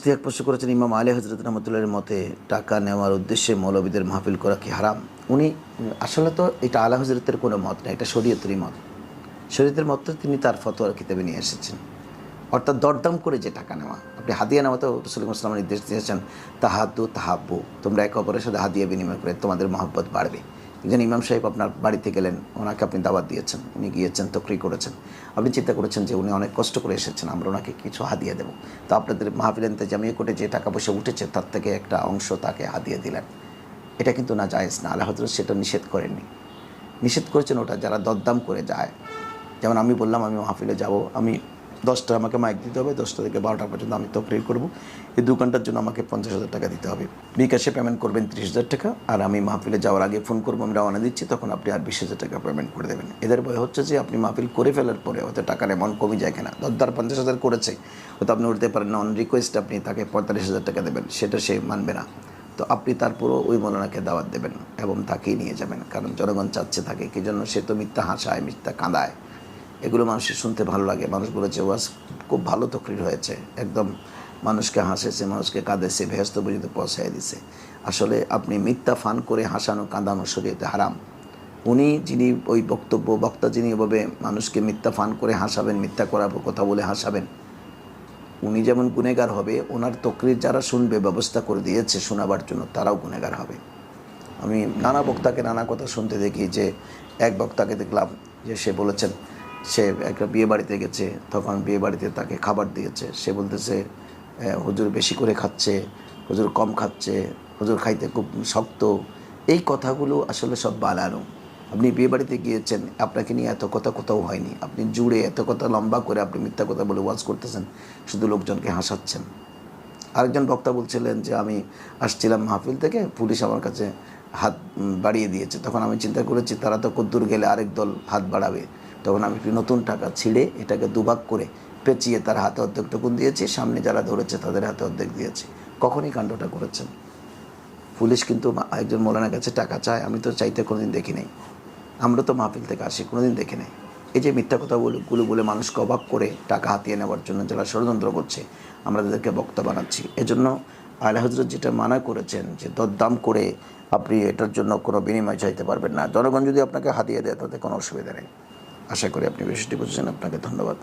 মুফতি এক প্রশ্ন করেছেন, ইমাম আলী হজরত রহমতুল্লাহের মতে টাকা নেওয়ার উদ্দেশ্যে মৌলবীদের মাহফিল করা কি হারাম? উনি আসলে তো এটা আলা হজরতের কোনো মত না, এটা শরীয়তেরই মত। শরীয়তের মতে তিনি তার ফতোয়ার কিতাবে নিয়ে এসেছেন। অর্থাৎ দরদাম করে যে টাকা নেওয়া, আপনি হাদিয়া নেওয়া তো রসুল ইসলাম নির্দেশ দিয়েছেন, তাহাদ্দু তাহাব্বু, তোমরা একে অপরের সাথে হাদিয়া বিনিময় করে তোমাদের মহব্বত বাড়বে। একজন ইমাম সাহেব আপনার বাড়িতে গেলেন, ওনাকে আপনি দাওয়াত দিয়েছেন, উনি গিয়েছেন, তকরি করেছেন, আপনি চিন্তা করেছেন যে উনি অনেক কষ্ট করে এসেছেন, আমরা ওনাকে কিছু হাদিয়া দেবো। তো আপনাদের মাহফিল ইন্তেজামিয়া কোর্টে যে টাকা পয়সা উঠেছে তার থেকে একটা অংশ তাকে হাদিয়া দিলেন। এটা কিন্তু না জায়েজ না, আল্লাহ হযরত সেটা নিষেধ করেননি। নিষেধ করেছেন ওটা যারা দরদাম করে যায়। যেমন আমি বললাম আমি মাহফিলে যাব, আমি 10টা আমাকে মাইক দিতে হবে, 10টা থেকে 12টা পর্যন্ত আমি তকরির করব, এই 2 ঘন্টার জন্য আমাকে 50,000 টাকা দিতে হবে। বিকাশে পেমেন্ট করবেন 30,000 টাকা, আর আমি মাহফিলে যাওয়ার আগে ফোন করবো, আমি রওনা দিচ্ছি, তখন আপনি আর 20,000 টাকা পেমেন্ট করে দেবেন। এদের ভয় হচ্ছে যে আপনি মাহফিল করে ফেলার পরে হয়তো টাকার অ্যামাউন্ট কমে যায় কিনা। দরদার 50,000 করেছে, হয়তো আপনি উঠতে পারেন না, অন রিকোয়েস্ট আপনি তাকে 45,000 টাকা দেবেন, সেটা সে মানবে না। তো আপনি তারপরও ওই মৌলানাকে দাওয়াত দেবেন এবং তাকেই নিয়ে যাবেন, কারণ জনগণ চাচ্ছে থাকে কি জন্য, সে তো মিথ্যা হাসায়, মিথ্যা কাঁদায়, এগুলো মানুষের শুনতে ভালো লাগে। মানুষ বলেছে ওয়াজ খুব ভালো তকরির হয়েছে, একদম মানুষকে হাসেছে, মানুষকে কাঁদেছে, ভেস্ত পর্যন্ত পৌঁছায় দিছে। আসলে আপনি মিথ্যা ফান করে হাসানো কাঁদানো শরীয়তে হারাম। উনি যিনি ওই বক্তা যিনি এভাবে মানুষকে মিথ্যা ফান করে হাসাবেন, মিথ্যা করাবো কথা বলে হাসাবেন, উনি যেমন গুনেগার হবে, ওনার তকরির যারা শুনবে ব্যবস্থা করে দিয়েছে শোনাবার জন্য, তারাও গুনেগার হবে। আমি নানা বক্তাকে নানা কথা শুনতে দেখি, যে এক বক্তাকে দেখলাম যে সে বলেছেন সে একটা বিয়ে বাড়িতে গেছে, তখন বিয়ে বাড়িতে তাকে খাবার দিয়েছে, সে বলতেছে হুজুর বেশি করে খাচ্ছে, হুজুর কম খাচ্ছে, হুজুর খাইতে খুব শক্ত। এই কথাগুলো আসলে সব বানানো। আপনি বিয়ে বাড়িতে গিয়েছেন, আপনাকে নিয়ে এত কথা কোথাও হয়নি, আপনি জুড়ে এত কথা লম্বা করে আপনি মিথ্যা কথা বলে ওয়াজ করতেছেন, শুধু লোকজনকে হাসাচ্ছেন। আরেকজন বক্তা বলছিলেন যে আমি আসছিলাম মাহফিল থেকে, পুলিশ আমার কাছে হাত বাড়িয়ে দিয়েছে, তখন আমি চিন্তা করেছি তারা তো কদ্দূর গেলে আরেক দল হাত বাড়াবে, তখন আমি একটি নতুন টাকা ছিঁড়ে এটাকে দুভাগ করে পেঁচিয়ে তার হাতে অর্ধেকটুকুন দিয়েছি, সামনে যারা ধরেছে তাদের হাতে অর্ধেক দিয়েছি। কখনই কাণ্ডটা করেছেন। পুলিশ কিন্তু একজন মৌলানার কাছে টাকা চায়, আমি তো চাইতে কোনোদিন দেখি নাই। আমরা তো মাহফিল থেকে আসি, কোনোদিন দেখি নাই। এই যে মিথ্যা কথাগুলো বলে মানুষকে অবাক করে টাকা হাতিয়ে নেওয়ার জন্য যারা ষড়যন্ত্র করছে, আমরা তাদেরকে বক্তা বানাচ্ছি। এজন্য আলা হযরত যেটা মানা করেছেন যে দরদাম করে আপনি এটার জন্য কোনো বিনিময় চাইতে পারবেন না। জনগণ যদি আপনাকে হাতিয়ে দেয় তাতে কোনো অসুবিধা নেই। আশা করি আপনি বিষয়টি বুঝেছেন। আপনাকে ধন্যবাদ।